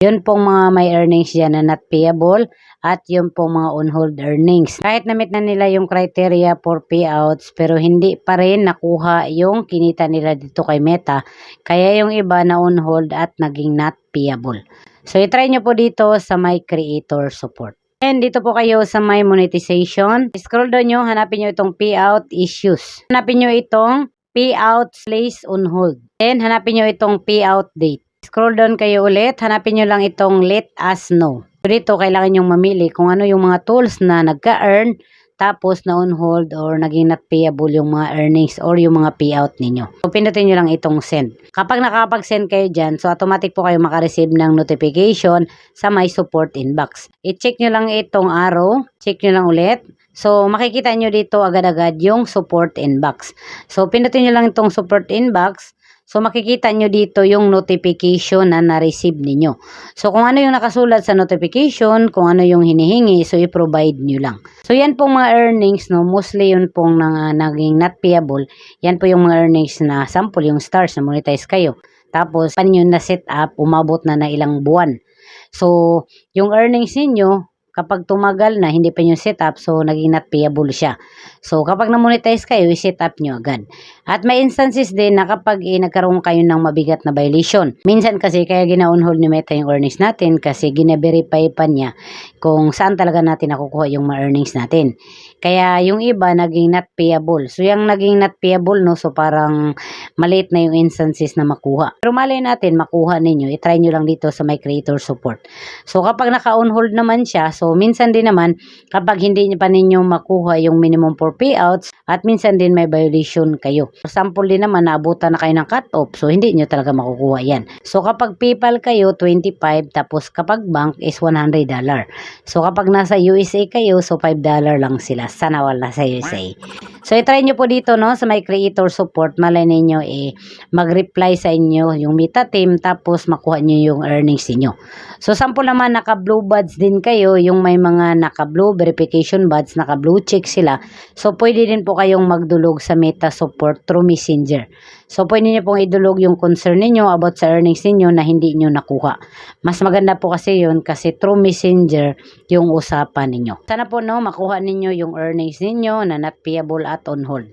Yun pong mga may earnings dyan na not payable at yun pong mga on-hold earnings. Kahit na-meet na nila yung criteria for payouts pero hindi pa rin nakuha yung kinita nila dito kay Meta. Kaya yung iba na on-hold at naging not payable. So i-try nyo po dito sa my creator support. And dito po kayo sa my monetization. Scroll down nyo, hanapin nyo itong payout issues. Hanapin nyo itong payout place on hold. Then hanapin nyo itong payout date. Scroll down kayo ulit, hanapin nyo lang itong let us know. So dito, kailangan nyong mamili kung ano yung mga tools na nagka-earn, tapos na on hold or naging not payable yung mga earnings or yung mga payout ninyo. So pindutin nyo lang itong send. Kapag nakapag-send kayo dyan, so automatic po kayo makareceive ng notification sa my support inbox. I-check nyo lang itong arrow, check nyo lang ulit. So makikita nyo dito agad-agad yung support inbox. So pindutin nyo lang itong support inbox. So, makikita nyo dito yung notification na na-receive ninyo. So, kung ano yung nakasulat sa notification, kung ano yung hinihingi, so i-provide nyo lang. So, yan pong mga earnings, no, mostly yun pong naging not payable. Yan po yung mga earnings na sample, yung stars na monetize kayo. Tapos, paano nyo na set up, umabot na ilang buwan. So, yung earnings ninyo, kapag tumagal na, hindi pa nyo set up, so naging not payable siya. So, kapag na-monetize kayo, i-set up nyo agad. At may instances din na kapag nagkaroon kayo ng mabigat na violation. Minsan kasi kaya gina-on-hold ni Meta yung earnings natin kasi gina-verify pa niya kung saan talaga natin nakukuha yung mga earnings natin. Kaya yung iba naging not payable. So, yung naging not payable, no, so parang maliit na yung instances na makuha. Pero malay natin, makuha ninyo. I-try nyo lang dito sa my creator support. So, kapag naka-on-hold naman siya, so minsan din naman, kapag hindi pa ninyo makuha yung minimum for payouts, at minsan din may violation kayo. For example din naman, naabutan na kayo ng cut-off, so hindi nyo talaga makukuha yan. So, kapag PayPal kayo, 25, tapos kapag bank is $100. So, kapag nasa USA kayo, so $5 lang sila. Sana wala sa USA. So, i-try nyo po dito, no, sa my creator support, malay ninyo, mag-reply sa inyo yung Meta team, tapos makuha nyo yung earnings niyo. So, sample naman, naka-blue buds din kayo, yung may mga naka-blue verification buds, naka-blue check sila. So, pwede din po kayong magdulog sa Meta support through Messenger. So, pwede nyo pong idulog yung concern ninyo about sa earnings ninyo na hindi nyo nakuha. Mas maganda po kasi yun kasi through Messenger yung usapan ninyo. Sana po, no, makuha ninyo yung earnings ninyo na not payable at on hold.